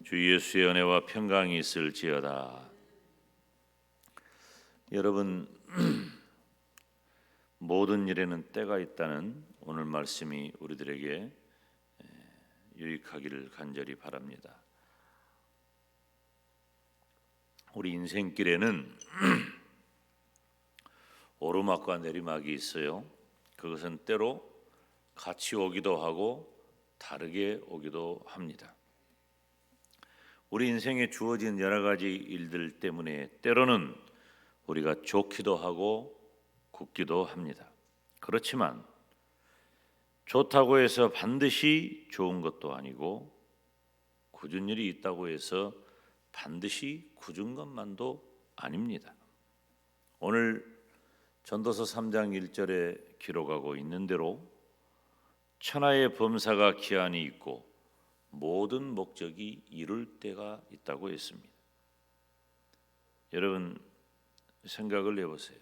주 예수의 은혜와 평강이 있을지어다. 여러분, 모든 일에는 때가 있다는 오늘 말씀이 우리들에게 유익하기를 간절히 바랍니다. 우리 인생길에는 오르막과 내리막이 있어요. 그것은 때로 같이 오기도 하고 다르게 오기도 합니다. 우리 인생에 주어진 여러 가지 일들 때문에 때로는 우리가 좋기도 하고 굳기도 합니다. 그렇지만 좋다고 해서 반드시 좋은 것도 아니고 굳은 일이 있다고 해서 반드시 굳은 것만도 아닙니다. 오늘 전도서 3장 1절에 기록하고 있는 대로 천하의 범사가 기한이 있고 모든 목적이 이룰 때가 있다고 했습니다. 여러분 생각을 해보세요.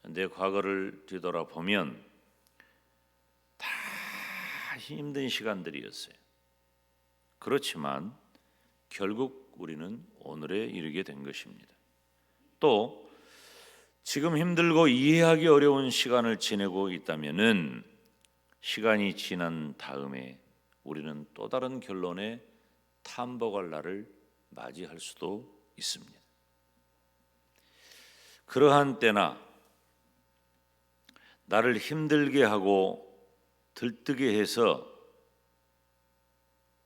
내 과거를 뒤돌아보면 다 힘든 시간들이었어요. 그렇지만 결국 우리는 오늘에 이르게 된 것입니다. 또 지금 힘들고 이해하기 어려운 시간을 지내고 있다면은 시간이 지난 다음에 우리는 또 다른 결론에 탐복할 날을 맞이할 수도 있습니다. 그러한 때나 나를 힘들게 하고 들뜨게 해서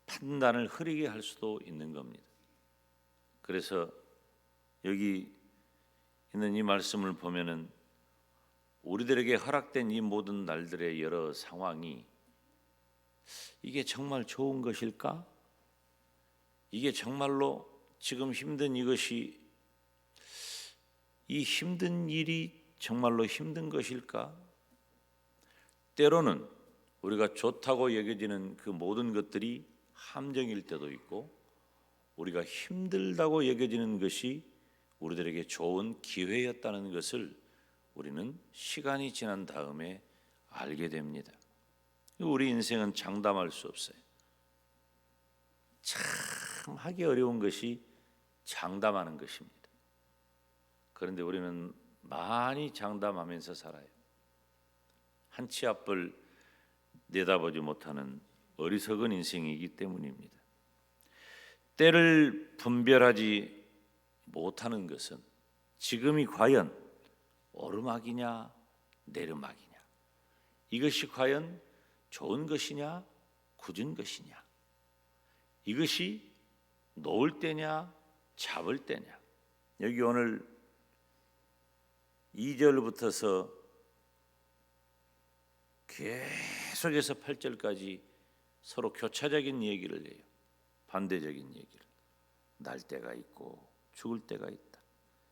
판단을 흐리게 할 수도 있는 겁니다. 그래서 여기 있는 이 말씀을 보면은 우리들에게 허락된 이 모든 날들의 여러 상황이 이게 정말 좋은 것일까? 이게 정말로 지금 힘든 이것이 이 힘든 일이 정말로 힘든 것일까? 때로는 우리가 좋다고 여겨지는 그 모든 것들이 함정일 때도 있고 우리가 힘들다고 여겨지는 것이 우리들에게 좋은 기회였다는 것을 우리는 시간이 지난 다음에 알게 됩니다. 우리 인생은 장담할 수 없어요. 참 하기 어려운 것이 장담하는 것입니다. 그런데 우리는 많이 장담하면서 살아요. 한 치 앞을 내다보지 못하는 어리석은 인생이기 때문입니다. 때를 분별하지 못하는 것은 지금이 과연 오르막이냐 내리막이냐, 이것이 과연 좋은 것이냐 굳은 것이냐, 이것이 놓을 때냐 잡을 때냐. 여기 오늘 2절부터서 계속해서 8절까지 서로 교차적인 얘기를 해요. 반대적인 얘기를. 날 때가 있고 죽을 때가 있다.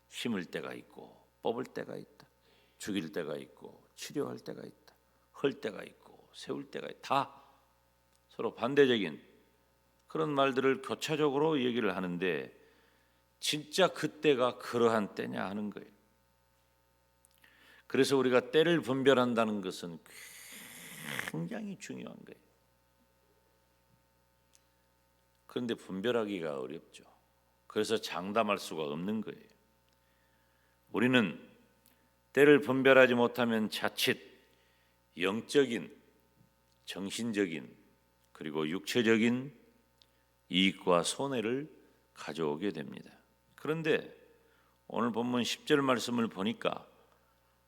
심을 때가 있고 뽑을 때가 있다. 죽일 때가 있고 치료할 때가 있다. 헐 때가 있고 세울 때가 있다. 다 서로 반대적인 그런 말들을 교차적으로 얘기를 하는데 진짜 그때가 그러한 때냐 하는 거예요. 그래서 우리가 때를 분별한다는 것은 굉장히 중요한 거예요. 그런데 분별하기가 어렵죠. 그래서 장담할 수가 없는 거예요. 우리는 때를 분별하지 못하면 자칫 영적인, 정신적인 그리고 육체적인 이익과 손해를 가져오게 됩니다. 그런데 오늘 본문 10절 말씀을 보니까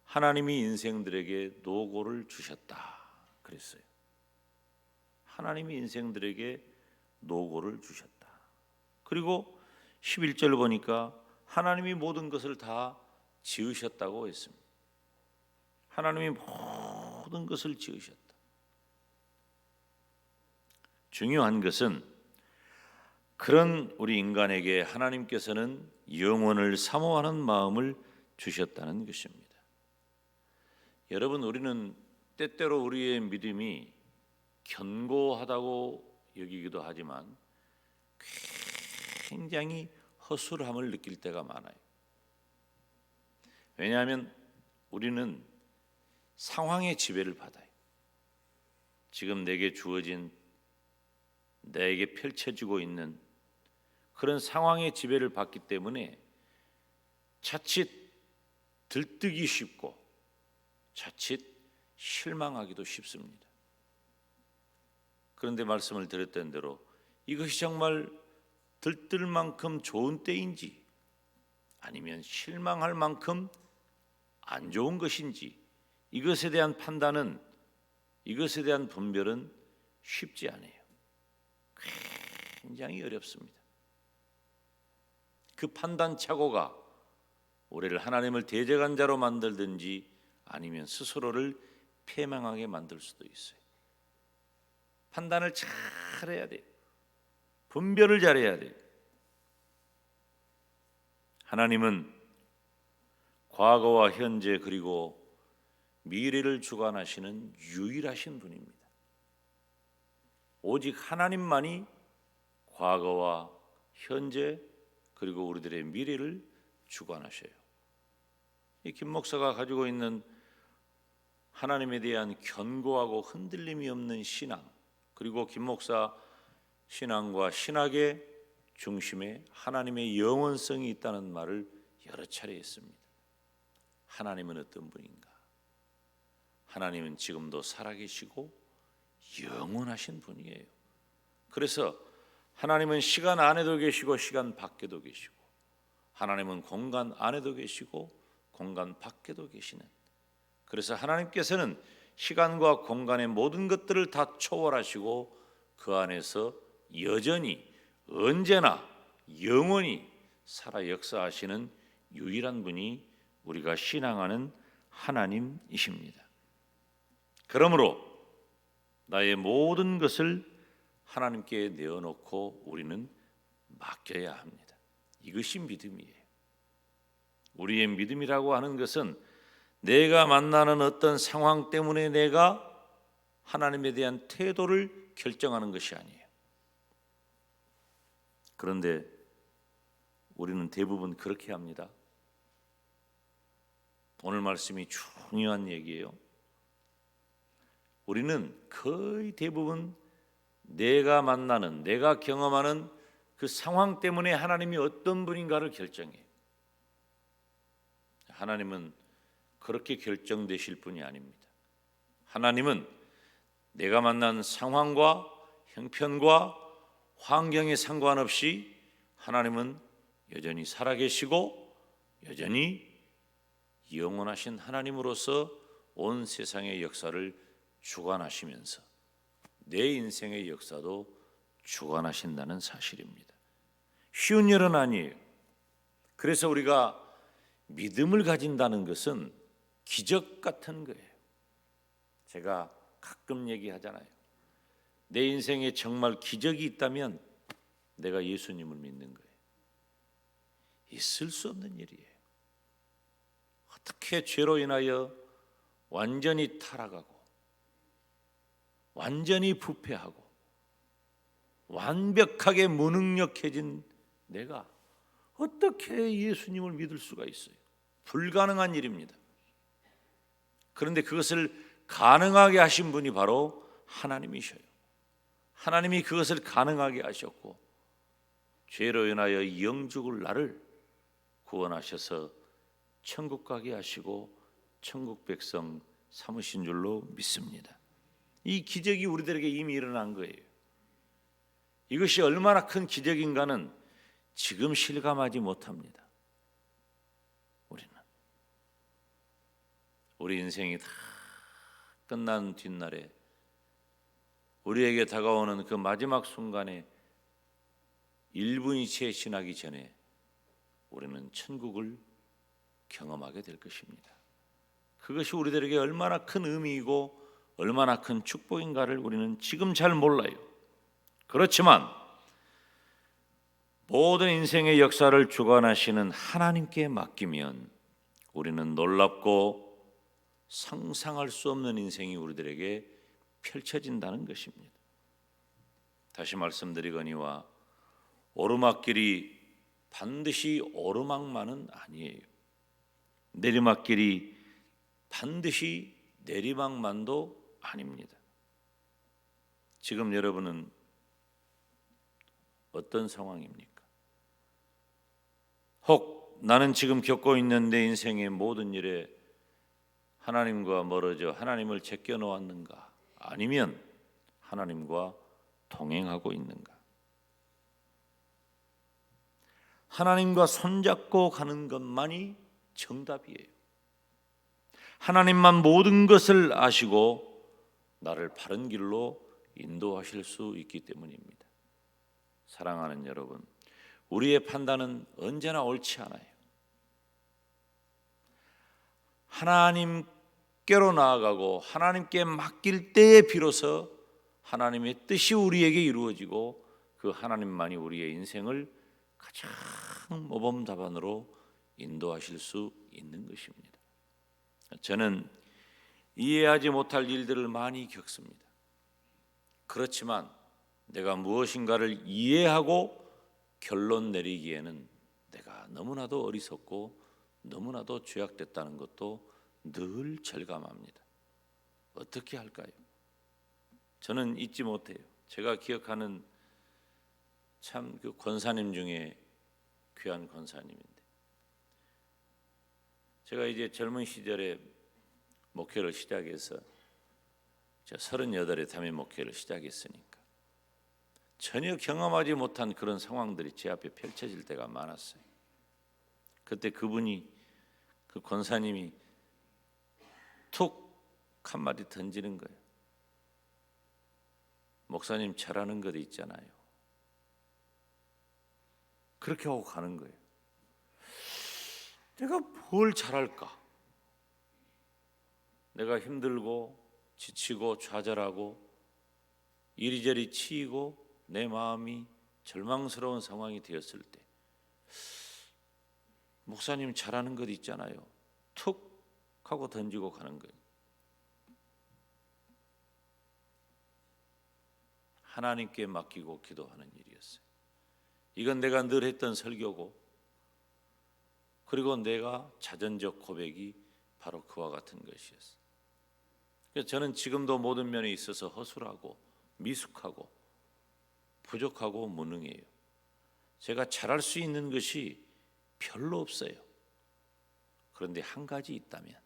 하나님이 인생들에게 노고를 주셨다 그랬어요. 하나님이 인생들에게 노고를 주셨다. 그리고 11절 보니까 하나님이 모든 것을 다 지으셨다고 했습니다. 하나님이 모든 것을 지으셨다. 중요한 것은 그런 우리 인간에게 하나님께서는 영원을 사모하는 마음을 주셨다는 것입니다. 여러분, 우리는 때때로 우리의 믿음이 견고하다고 여기기도 하지만 굉장히 허술함을 느낄 때가 많아요. 왜냐하면 우리는 상황의 지배를 받아요. 지금 내게 주어진 나에게 펼쳐지고 있는 그런 상황의 지배를 받기 때문에 자칫 들뜨기 쉽고 자칫 실망하기도 쉽습니다. 그런데 말씀을 드렸던 대로 이것이 정말 들뜰 만큼 좋은 때인지 아니면 실망할 만큼 안 좋은 것인지 이것에 대한 판단은, 이것에 대한 분별은 쉽지 않아요. 굉장히 어렵습니다. 그 판단 착오가 우리를 하나님을 대적한 자로 만들든지 아니면 스스로를 패망하게 만들 수도 있어요. 판단을 잘 해야 돼요. 분별을 잘해야 돼요. 하나님은 과거와 현재 그리고 미래를 주관하시는 유일하신 분입니다. 오직 하나님만이 과거와 현재 그리고 우리들의 미래를 주관하셔요. 이 김 목사가 가지고 있는 하나님에 대한 견고하고 흔들림이 없는 신앙, 그리고 김 목사 신앙과 신학의 중심에 하나님의 영원성이 있다는 말을 여러 차례 했습니다. 하나님은 어떤 분인가? 하나님은 지금도 살아계시고 영원하신 분이에요. 그래서 하나님은 시간 안에도 계시고 시간 밖에도 계시고, 하나님은 공간 안에도 계시고 공간 밖에도 계시는, 그래서 하나님께서는 시간과 공간의 모든 것들을 다 초월하시고 그 안에서 여전히 언제나 영원히 살아 역사하시는 유일한 분이 우리가 신앙하는 하나님이십니다. 그러므로 나의 모든 것을 하나님께 내어놓고 우리는 맡겨야 합니다. 이것이 믿음이에요. 우리의 믿음이라고 하는 것은 내가 만나는 어떤 상황 때문에 내가 하나님에 대한 태도를 결정하는 것이 아니에요. 그런데 우리는 대부분 그렇게 합니다. 오늘 말씀이 중요한 얘기예요. 우리는 거의 대부분 내가 만나는, 내가 경험하는 그 상황 때문에 하나님이 어떤 분인가를 결정해요. 하나님은 그렇게 결정되실 분이 아닙니다. 하나님은 내가 만난 상황과 형편과 환경에 상관없이 하나님은 여전히 살아계시고 여전히 영원하신 하나님으로서 온 세상의 역사를 주관하시면서 내 인생의 역사도 주관하신다는 사실입니다. 쉬운 일은 아니에요. 그래서 우리가 믿음을 가진다는 것은 기적 같은 거예요. 제가 가끔 얘기하잖아요. 내 인생에 정말 기적이 있다면 내가 예수님을 믿는 거예요. 있을 수 없는 일이에요. 어떻게 죄로 인하여 완전히 타락하고 완전히 부패하고 완벽하게 무능력해진 내가 어떻게 예수님을 믿을 수가 있어요? 불가능한 일입니다. 그런데 그것을 가능하게 하신 분이 바로 하나님이셔요. 하나님이 그것을 가능하게 하셨고 죄로 인하여 영죽을 나를 구원하셔서 천국 가게 하시고 천국 백성 삼으신 줄로 믿습니다. 이 기적이 우리들에게 이미 일어난 거예요. 이것이 얼마나 큰 기적인가는 지금 실감하지 못합니다. 우리 인생이 다 끝난 뒷날에 우리에게 다가오는 그 마지막 순간에 1분이 채 지나기 전에 우리는 천국을 경험하게 될 것입니다. 그것이 우리들에게 얼마나 큰 의미이고 얼마나 큰 축복인가를 우리는 지금 잘 몰라요. 그렇지만 모든 인생의 역사를 주관하시는 하나님께 맡기면 우리는 놀랍고 상상할 수 없는 인생이 우리들에게 펼쳐진다는 것입니다. 다시 말씀드리거니와 오르막길이 반드시 오르막만은 아니에요. 내리막길이 반드시 내리막만도 아닙니다. 지금 여러분은 어떤 상황입니까? 혹 나는 지금 겪고 있는 내 인생의 모든 일에 하나님과 멀어져 하나님을 제껴 놓았는가? 아니면 하나님과 동행하고 있는가? 하나님과 손잡고 가는 것만이 정답이에요. 하나님만 모든 것을 아시고 나를 바른 길로 인도하실 수 있기 때문입니다. 사랑하는 여러분, 우리의 판단은 언제나 옳지 않아요. 하나님께로 나아가고 하나님께 맡길 때에 비로소 하나님의 뜻이 우리에게 이루어지고 그 하나님만이 우리의 인생을 가장 모범답안으로 인도하실 수 있는 것입니다. 저는 이해하지 못할 일들을 많이 겪습니다. 그렇지만 내가 무엇인가를 이해하고 결론 내리기에는 내가 너무나도 어리석고 너무나도 죄악됐다는 것도 늘 절감합니다. 어떻게 할까요? 저는 잊지 못해요. 제가 기억하는 참 그 권사님 중에 귀한 권사님인데, 제가 이제 젊은 시절에 목회를 시작해서 38에 담임 목회를 시작했으니까 전혀 경험하지 못한 그런 상황들이 제 앞에 펼쳐질 때가 많았어요. 그때 그분이, 그 권사님이 툭 한마디 던지는 거예요. 목사님 잘하는 것 있잖아요. 그렇게 하고 가는 거예요. 내가 뭘 잘할까? 내가 힘들고 지치고 좌절하고 이리저리 치이고 내 마음이 절망스러운 상황이 되었을 때 목사님 잘하는 것 있잖아요. 툭 하고 던지고 가는 거예요. 하나님께 맡기고 기도하는 일이었어요. 이건 내가 늘 했던 설교고, 그리고 내가 자전적 고백이 바로 그와 같은 것이었어요. 그래서 저는 지금도 모든 면에 있어서 허술하고 미숙하고 부족하고 무능해요. 제가 잘할 수 있는 것이 별로 없어요. 그런데 한 가지 있다면,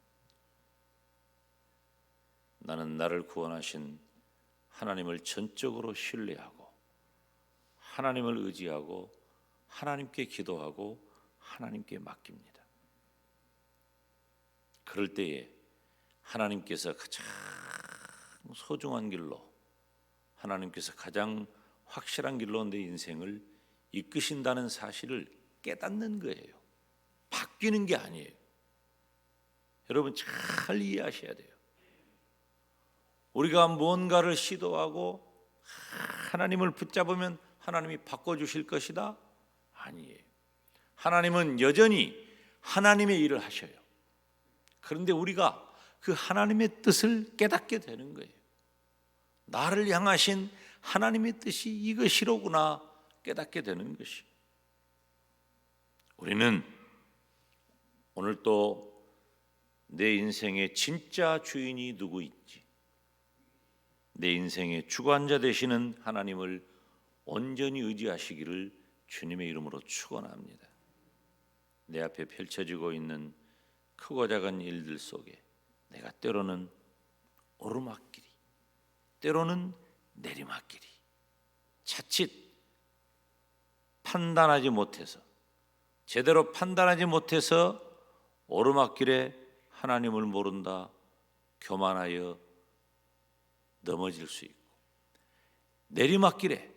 나는 나를 구원하신 하나님을 전적으로 신뢰하고 하나님을 의지하고 하나님께 기도하고 하나님께 맡깁니다. 그럴 때에 하나님께서 가장 소중한 길로, 하나님께서 가장 확실한 길로 내 인생을 이끄신다는 사실을 깨닫는 거예요. 바뀌는 게 아니에요. 여러분 잘 이해하셔야 돼요. 우리가 무언가를 시도하고 하나님을 붙잡으면 하나님이 바꿔주실 것이다? 아니에요. 하나님은 여전히 하나님의 일을 하셔요. 그런데 우리가 그 하나님의 뜻을 깨닫게 되는 거예요. 나를 향하신 하나님의 뜻이 이것이로구나 깨닫게 되는 것이. 우리는 오늘 또 내 인생의 진짜 주인이 누구인지, 내 인생의 주관자 되시는 하나님을 온전히 의지하시기를 주님의 이름으로 축원합니다. 내 앞에 펼쳐지고 있는 크고 작은 일들 속에 내가 때로는 오르막길이, 때로는 내리막길이, 자칫 판단하지 못해서, 제대로 판단하지 못해서 오르막길에 하나님을 모른다 교만하여 넘어질 수 있고, 내리막길에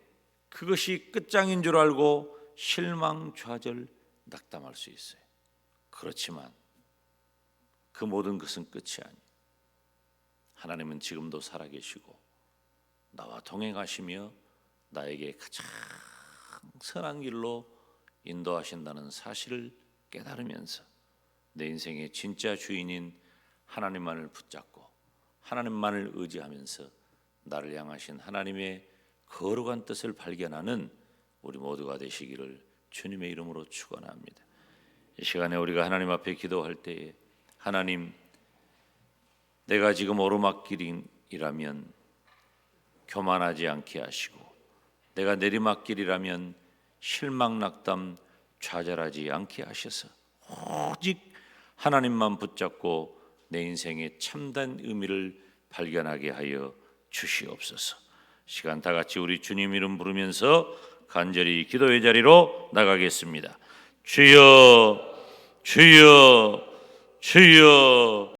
그것이 끝장인 줄 알고 실망, 좌절, 낙담할 수 있어요. 그렇지만 그 모든 것은 끝이 아니에요. 하나님은 지금도 살아계시고 나와 동행하시며 나에게 가장 선한 길로 인도하신다는 사실을 깨달으면서 내 인생의 진짜 주인인 하나님만을 붙잡고 하나님만을 의지하면서 나를 향하신 하나님의 거룩한 뜻을 발견하는 우리 모두가 되시기를 주님의 이름으로 축원합니다. 이 시간에 우리가 하나님 앞에 기도할 때에, 하나님, 내가 지금 오르막길이라면 교만하지 않게 하시고, 내가 내리막길이라면 실망낙담 좌절하지 않게 하셔서 오직 하나님만 붙잡고 내 인생의 참된 의미를 발견하게 하여 주시옵소서. 시간 다 같이 우리 주님 이름 부르면서 간절히 기도의 자리로 나가겠습니다. 주여, 주여, 주여.